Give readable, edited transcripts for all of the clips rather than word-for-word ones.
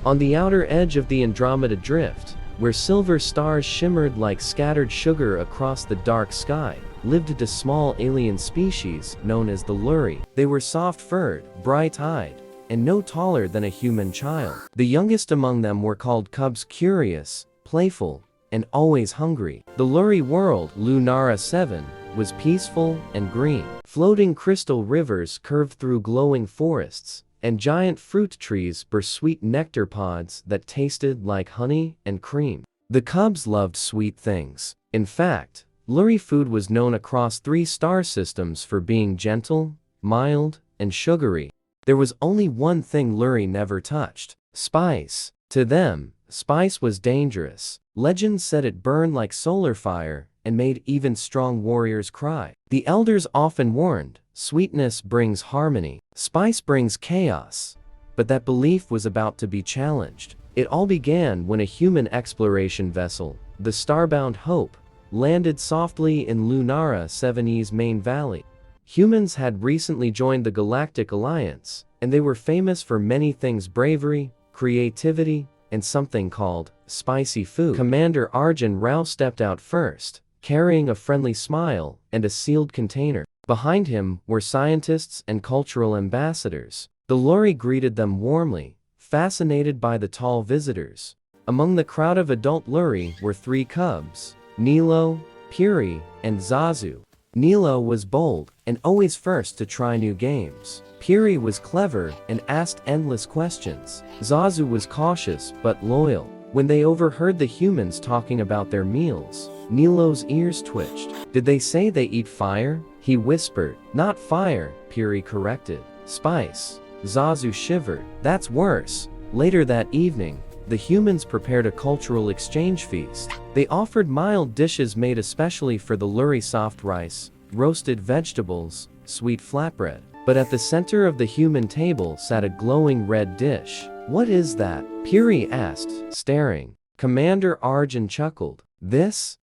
On the outer edge of the Andromeda Drift, where silver stars shimmered like scattered sugar across the dark sky, lived a small alien species known as the Lurri. They were soft-furred, bright-eyed, and no taller than a human child. The youngest among them were called cubs, curious, playful, and always hungry. The Lurri world, Lunara 7, was peaceful and green. Floating crystal rivers curved through glowing forests, and giant fruit trees bore sweet nectar pods that tasted like honey and cream. The cubs loved sweet things. In fact, Lurri food was known across 3 star systems for being gentle, mild, and sugary. There was only one thing Lurri never touched: spice. To them, spice was dangerous. Legend said it burned like solar fire and made even strong warriors cry. The elders often warned, sweetness brings harmony, spice brings chaos. But that belief was about to be challenged. It all began when a human exploration vessel, the Starbound Hope, landed softly in Lunara 7's main valley. Humans had recently joined the Galactic Alliance, and they were famous for many things: bravery, creativity, and something called spicy food. Commander Arjun Rao stepped out first, carrying a friendly smile and a sealed container. Behind him were scientists and cultural ambassadors. The Lurri greeted them warmly, fascinated by the tall visitors. Among the crowd of adult Lurri were 3 cubs: Nilo, Piri, and Zazu. Nilo was bold and always first to try new games. Piri was clever and asked endless questions. Zazu was cautious but loyal. When they overheard the humans talking about their meals, Nilo's ears twitched. "Did they say they eat fire?" he whispered. "Not fire," Piri corrected. "Spice." Zazu shivered. "That's worse." Later that evening, the humans prepared a cultural exchange feast. They offered mild dishes made especially for the Lurri: soft rice, roasted vegetables, sweet flatbread. But at the center of the human table sat a glowing red dish. "What is that?" Piri asked, staring. Commander Arjun chuckled.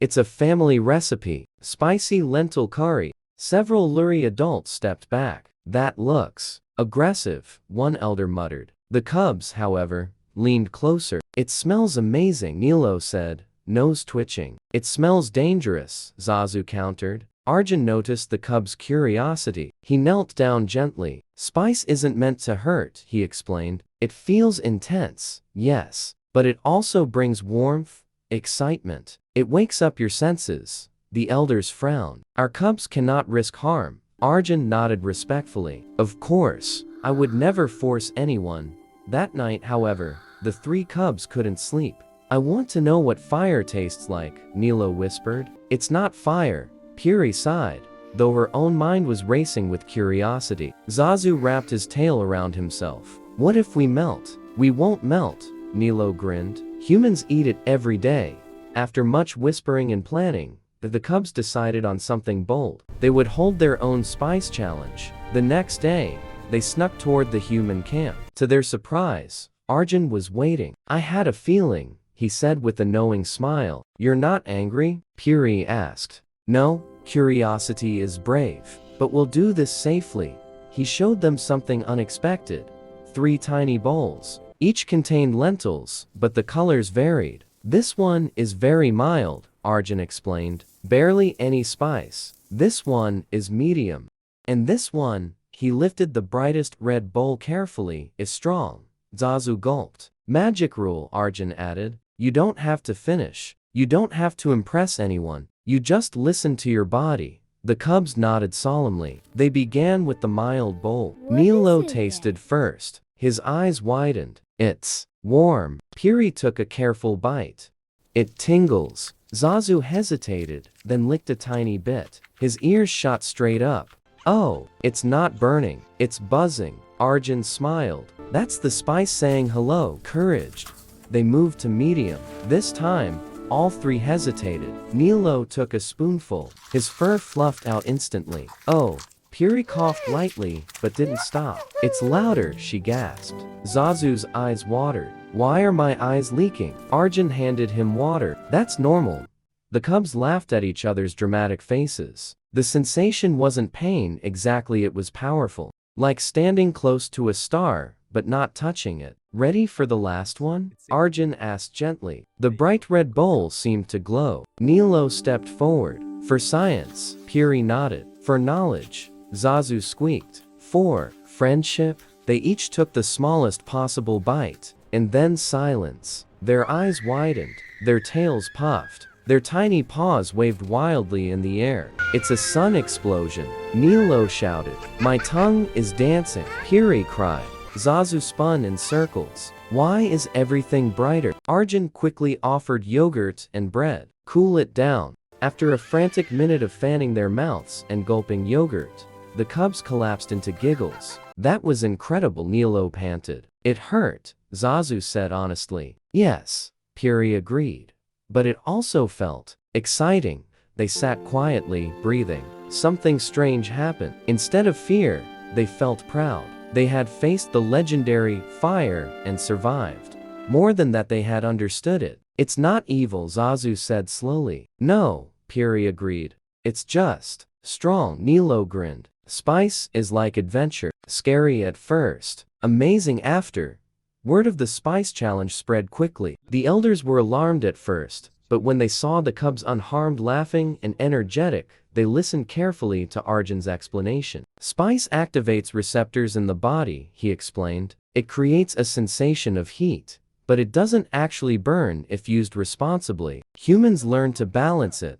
It's a family recipe. Spicy lentil curry." Several Lurri adults stepped back. "That looks aggressive," one elder muttered. The cubs, however, leaned closer. "It smells amazing," Nilo said, nose twitching. "It smells dangerous," Zazu countered. Arjun noticed the cub's curiosity. He knelt down gently. "Spice isn't meant to hurt," he explained. "It feels intense, yes, but it also brings warmth, excitement. It wakes up your senses." The elders frowned. "Our cubs cannot risk harm." Arjun nodded respectfully. "Of course, I would never force anyone." That night, however, the 3 cubs couldn't sleep. "I want to know what fire tastes like," Nilo whispered. "It's not fire," Piri sighed, though her own mind was racing with curiosity. Zazu wrapped his tail around himself. "What if we melt?" "We won't melt," Nilo grinned. "Humans eat it every day." After much whispering and planning, the cubs decided on something bold. They would hold their own spice challenge. The next day, they snuck toward the human camp. To their surprise, Arjun was waiting. "I had a feeling," he said with a knowing smile. "You're not angry?" Piri asked. "No, curiosity is brave. But we'll do this safely." He showed them something unexpected. 3 tiny bowls. Each contained lentils, but the colors varied. "This one is very mild," Arjun explained. "Barely any spice. This one is medium. And this one," he lifted the brightest red bowl carefully, "is strong." Zazu gulped. "Magic rule," Arjun added. "You don't have to finish. You don't have to impress anyone. You just listen to your body." The cubs nodded solemnly. They began with the mild bowl. Nilo tasted first. His eyes widened. "It's warm." Piri took a careful bite. "It tingles." Zazu hesitated, then licked a tiny bit. His ears shot straight up. "Oh, it's not burning. It's buzzing." Arjun smiled. "That's the spice saying hello." Encouraged, they moved to medium. This time, all 3 hesitated. Nilo took a spoonful. His fur fluffed out instantly. "Oh." Piri coughed lightly, but didn't stop. "It's louder," she gasped. Zazu's eyes watered. "Why are my eyes leaking?" Arjun handed him water. "That's normal." The cubs laughed at each other's dramatic faces. The sensation wasn't pain exactly, it was powerful. Like standing close to a star, but not touching it. Ready for the last one? Arjun asked gently. The bright red bowl seemed to glow. Nilo stepped forward. For science, Puri nodded. For knowledge, Zazu squeaked. For friendship, they each took the smallest possible bite. And then silence. Their eyes widened. Their tails puffed. Their tiny paws waved wildly in the air. It's a sun explosion, Nilo shouted. My tongue is dancing, Puri cried. Zazu spun in circles. Why is everything brighter? Arjun quickly offered yogurt and bread. Cool it down. After a frantic minute of fanning their mouths and gulping yogurt, the cubs collapsed into giggles. That was incredible, Nilo panted. It hurt, Zazu said honestly. Yes, Puri agreed. But it also felt exciting. They sat quietly, breathing. Something strange happened. Instead of fear, they felt proud. They had faced the legendary fire and survived. More than that, they had understood it. It's not evil, Zazu said slowly. No, Puri agreed. It's just strong, Nilo grinned. Spice is like adventure. Scary at first, amazing after. Word of the spice challenge spread quickly. The elders were alarmed at first, but when they saw the cubs unharmed, laughing and energetic, they listened carefully to Arjun's explanation. Spice activates receptors in the body, he explained. It creates a sensation of heat, but it doesn't actually burn if used responsibly. Humans learn to balance it.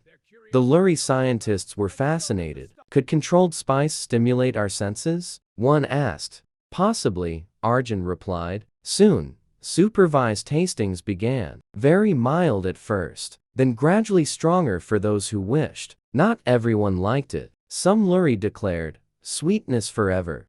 The Lurri scientists were fascinated. Could controlled spice stimulate our senses? One asked. Possibly, Arjun replied. Soon, supervised tastings began. Very mild at first, then gradually stronger for those who wished. Not everyone liked it. Some Lurri declared, sweetness forever.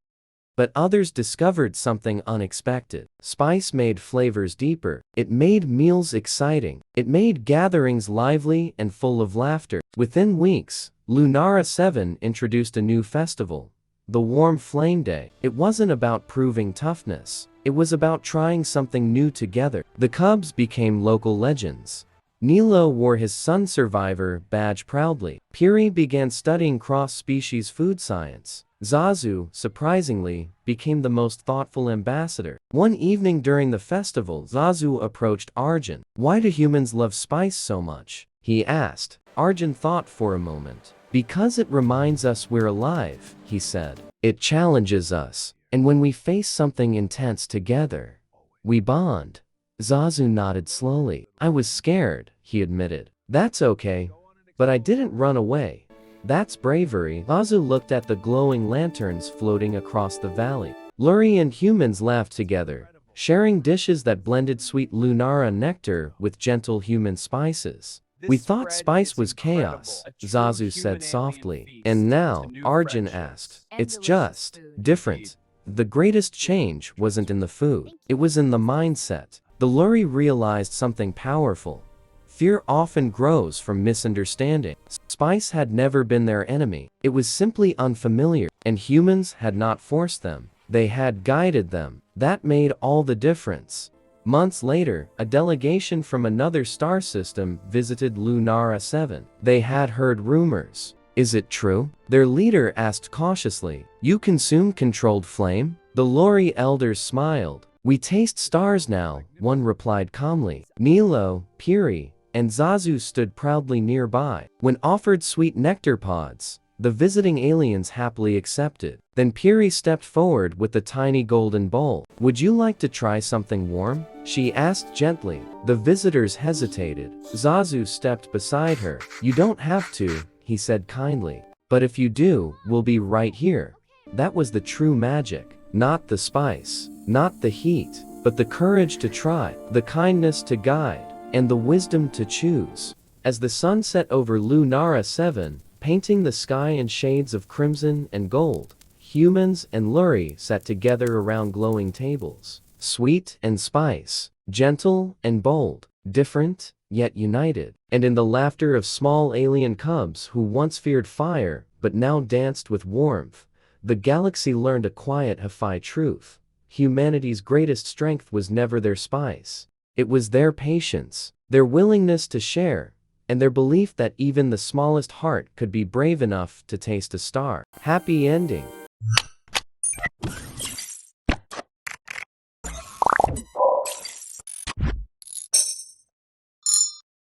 But others discovered something unexpected. Spice made flavors deeper. It made meals exciting. It made gatherings lively and full of laughter. Within weeks, Lunara 7 introduced a new festival, the Warm Flame Day. It wasn't about proving toughness. It was about trying something new together. The cubs became local legends. Nilo wore his Sun Survivor badge proudly. Puri began studying cross-species food science. Zazu, surprisingly, became the most thoughtful ambassador. One evening during the festival, Zazu approached Arjun. Why do humans love spice so much? He asked. Arjun thought for a moment. Because it reminds us we're alive, he said. It challenges us. And when we face something intense together, we bond. Zazu nodded slowly. I was scared, he admitted. That's okay. But I didn't run away. That's bravery. Zazu looked at the glowing lanterns floating across the valley. Lurri and humans laughed together, sharing dishes that blended sweet Lunara nectar with gentle human spices. We thought spice was chaos, Zazu said softly. And now, Arjun asked. It's just different. The greatest change wasn't in the food. It was in the mindset. The Lurri realized something powerful. Fear often grows from misunderstanding. Spice had never been their enemy. It was simply unfamiliar, and humans had not forced them. They had guided them. That made all the difference. Months later, a delegation from another star system visited Lunara 7. They had heard rumors. Is it true? Their leader asked cautiously. You consume controlled flame? The Lurri elders smiled. We taste stars now, one replied calmly. Nilo, Puri, and Zazu stood proudly nearby. When offered sweet nectar pods, the visiting aliens happily accepted. Then Puri stepped forward with the tiny golden bowl. Would you like to try something warm? She asked gently. The visitors hesitated. Zazu stepped beside her. You don't have to, he said kindly. But if you do, we'll be right here. That was the true magic. Not the spice, not the heat, but the courage to try, the kindness to guide, and the wisdom to choose. As the sun set over Lunara 7, painting the sky in shades of crimson and gold, humans and Lurri sat together around glowing tables. Sweet and spice, gentle and bold, different, yet united. And in the laughter of small alien cubs who once feared fire, but now danced with warmth, the galaxy learned a quiet HFY truth. Humanity's greatest strength was never their spice. It was their patience, their willingness to share, and their belief that even the smallest heart could be brave enough to taste a star. Happy ending.